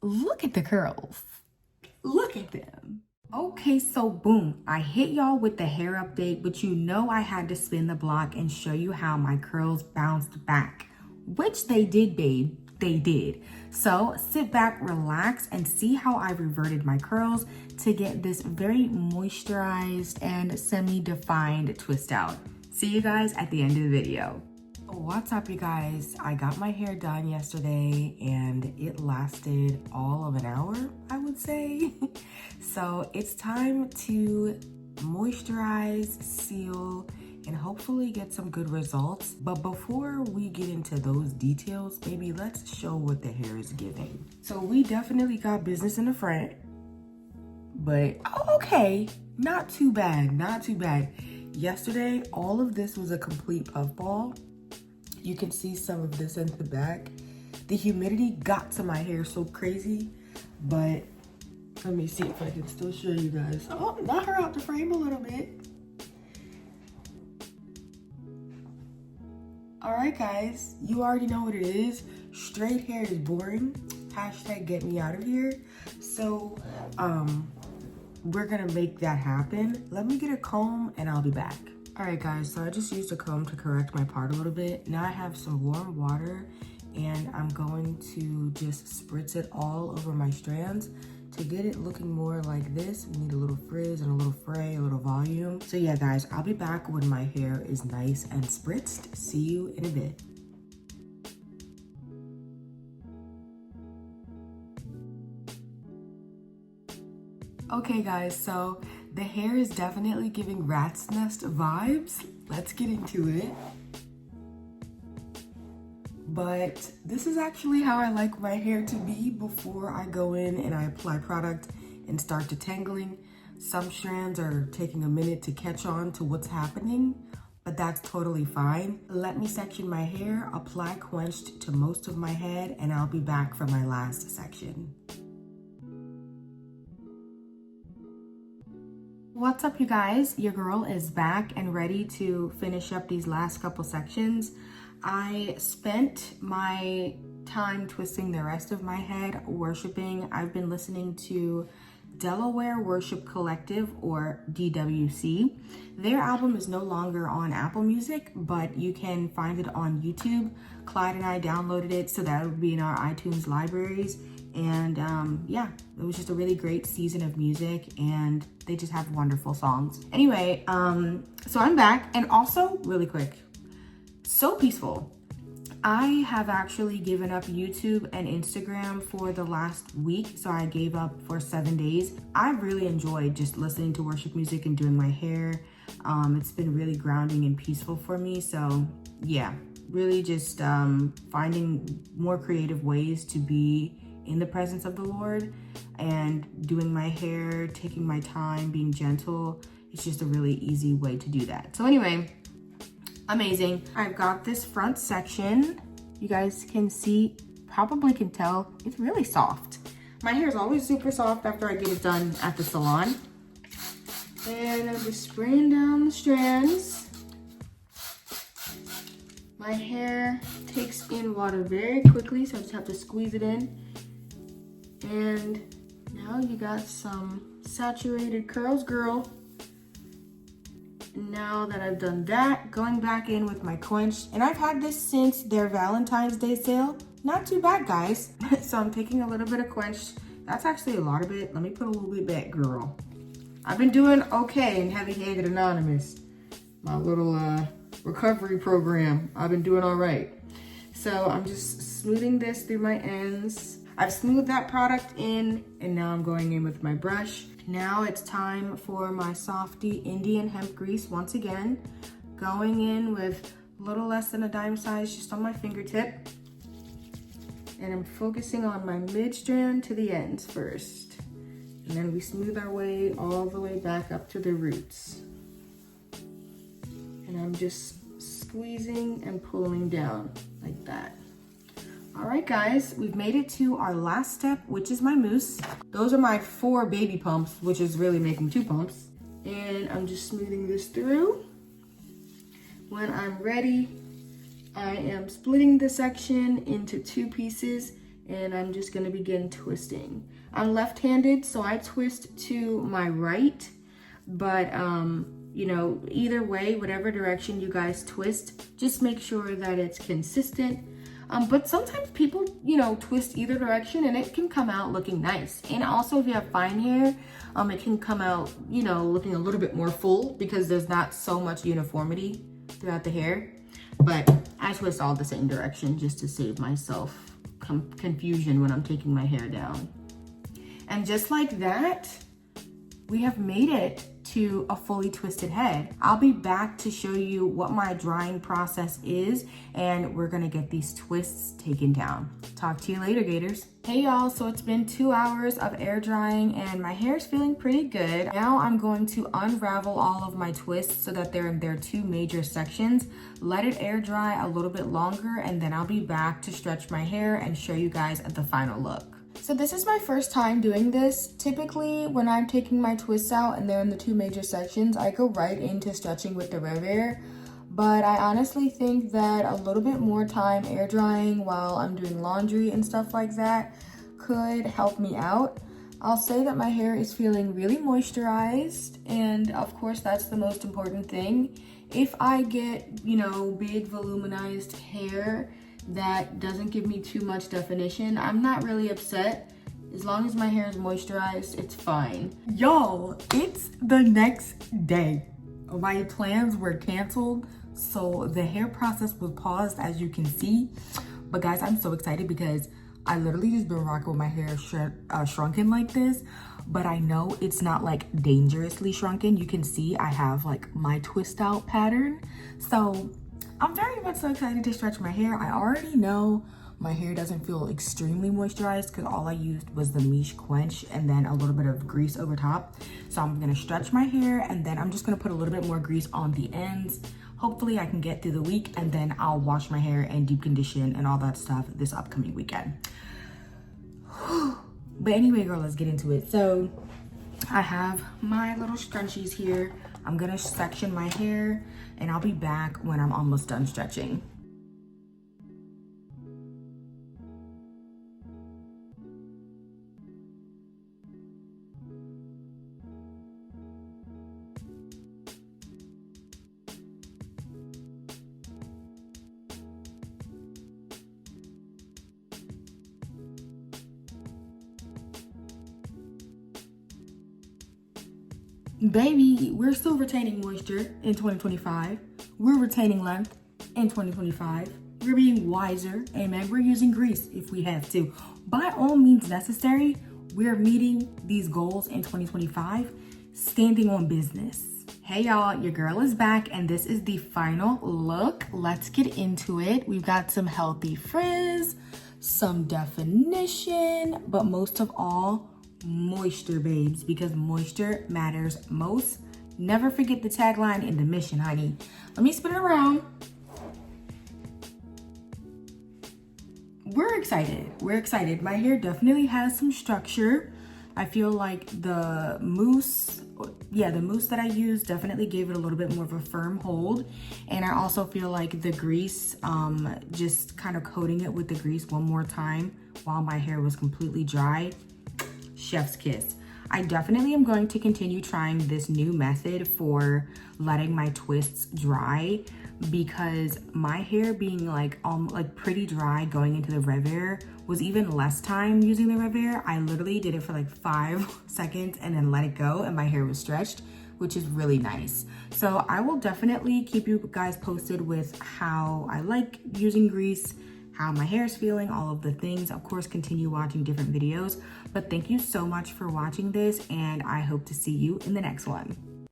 Look at the curls. Look at them. Okay, so boom, I hit y'all with the hair update, but you know I had to spin the block and show you how my curls bounced back, which they did, babe. They did. So sit back, relax, and see how I reverted my curls to get this very moisturized and semi-defined twist out. See you guys at the end of the video. What's up, you guys? I got my hair done yesterday and it lasted all of an hour, I would say. So it's time to moisturize, seal, and hopefully get some good results. But before we get into those details, maybe let's show what the hair is giving. So we definitely got business in the front, but okay, not too bad, not too bad. Yesterday, all of this was a complete puffball. You can see some of this in the back. The humidity got to my hair so crazy, but let me see if I can still show you guys. Oh, knock her out the frame a little bit. All right, guys, you already know what it is. Straight hair is boring. Hashtag get me out of here. So, we're gonna make that happen. Let me get a comb and I'll be back. All right, guys, so I just used a comb to correct my part a little bit. Now I have some warm water and I'm going to just spritz it all over my strands. To get it looking more like this, we need a little frizz and a little fray, a little volume. So yeah, guys, I'll be back when my hair is nice and spritzed. See you in a bit. Okay, guys, so the hair is definitely giving rat's nest vibes. Let's get into it. But this is actually how I like my hair to be before I go in and I apply product and start detangling. Some strands are taking a minute to catch on to what's happening, but that's totally fine. Let me section my hair, apply quenched to most of my head, and I'll be back for my last section. What's up, you guys? Your girl is back and ready to finish up these last couple sections. I spent my time twisting the rest of my head, worshiping. I've been listening to Delaware Worship Collective, or DWC. Their album is no longer on Apple Music, but you can find it on YouTube. Clyde and I downloaded it, so that would be in our iTunes libraries. And yeah, it was just a really great season of music and they just have wonderful songs. Anyway, so I'm back, and also really quick, so peaceful. I have actually given up YouTube and Instagram for the last week. So I gave up for 7 days. I really enjoyed just listening to worship music and doing my hair. It's been really grounding and peaceful for me. So yeah, really just finding more creative ways to be in the presence of the Lord and doing my hair, taking my time, being gentle. It's just a really easy way to do that. So anyway, amazing. I've got this front section. You guys can see, probably can tell, it's really soft. My hair is always super soft after I get it done at the salon. And I'm just spraying down the strands. My hair takes in water very quickly, so I just have to squeeze it in. And now you got some saturated curls, girl. Now that I've done that, going back in with my quenched, and I've had this since their Valentine's Day sale. Not too bad, guys. So I'm taking a little bit of quenched. That's actually a lot of it. Let me put a little bit back, girl. I've been doing okay in Heavy Handed Anonymous, my little recovery program. I've been doing all right. So I'm just smoothing this through my ends. I've smoothed that product in, and now I'm going in with my brush. Now it's time for my Softee Indian hemp grease once again. Going in with a little less than a dime size just on my fingertip. And I'm focusing on my mid strand to the ends first. And then we smooth our way all the way back up to the roots. And I'm just squeezing and pulling down like that. All right, guys, we've made it to our last step, which is my mousse. Those are my 4 baby pumps, which is really making 2 pumps. And I'm just smoothing this through. When I'm ready, I am splitting the section into 2 pieces and I'm just gonna begin twisting. I'm left-handed, so I twist to my right, but you know, either way, whatever direction you guys twist, just make sure that it's consistent. But sometimes people, you know, twist either direction and it can come out looking nice. And also if you have fine hair, it can come out, you know, looking a little bit more full because there's not so much uniformity throughout the hair. But I twist all the same direction just to save myself confusion when I'm taking my hair down. And just like that, we have made it to a fully twisted head. I'll be back to show you what my drying process is, and we're gonna get these twists taken down. Talk to you later, Gators. Hey y'all, so it's been 2 hours of air drying and my hair is feeling pretty good. Now I'm going to unravel all of my twists so that they're in their 2 major sections, let it air dry a little bit longer, and then I'll be back to stretch my hair and show you guys the final look. So this is my first time doing this. Typically, when I'm taking my twists out and they're in the 2 major sections, I go right into stretching with the Rev Air. But I honestly think that a little bit more time air drying while I'm doing laundry and stuff like that could help me out. I'll say that my hair is feeling really moisturized, and of course that's the most important thing. If I get, you know, big voluminized hair that doesn't give me too much definition, I'm not really upset. As long as my hair is moisturized, it's fine. Y'all, it's the next day. My plans were canceled, so the hair process was paused, as you can see. But guys, I'm so excited because I literally just been rocking with my hair shrunken like this, but I know it's not like dangerously shrunken. You can see I have like my twist out pattern. So I'm very much so excited to stretch my hair. I already know my hair doesn't feel extremely moisturized because all I used was the Miche Quenched and then a little bit of grease over top. So I'm gonna stretch my hair and then I'm just gonna put a little bit more grease on the ends. Hopefully I can get through the week, and then I'll wash my hair and deep condition and all that stuff this upcoming weekend. But anyway, girl, let's get into it. So I have my little scrunchies here. I'm gonna section my hair and I'll be back when I'm almost done stretching. Baby, we're still retaining moisture in 2025. We're retaining length in 2025. We're being wiser. Amen. We're using grease if we have to. By all means necessary, we're meeting these goals in 2025, standing on business. Hey y'all, your girl is back and this is the final look. Let's get into it. We've got some healthy frizz, some definition, but most of all, moisture, babes, because moisture matters most. Never forget the tagline in the mission, honey. Let me spin it around. We're excited. We're excited. My hair definitely has some structure. I feel like the mousse that I used definitely gave it a little bit more of a firm hold. And I also feel like the grease, just kind of coating it with the grease one more time while my hair was completely dry, chef's kiss. I definitely am going to continue trying this new method for letting my twists dry, because my hair being like pretty dry going into the Rev Air was even less time using the Rev Air. I literally did it for like 5 seconds and then let it go and my hair was stretched, which is really nice. So I will definitely keep you guys posted with how I like using grease, how my hair is feeling, all of the things. Of course, continue watching different videos. But thank you so much for watching this, and I hope to see you in the next one.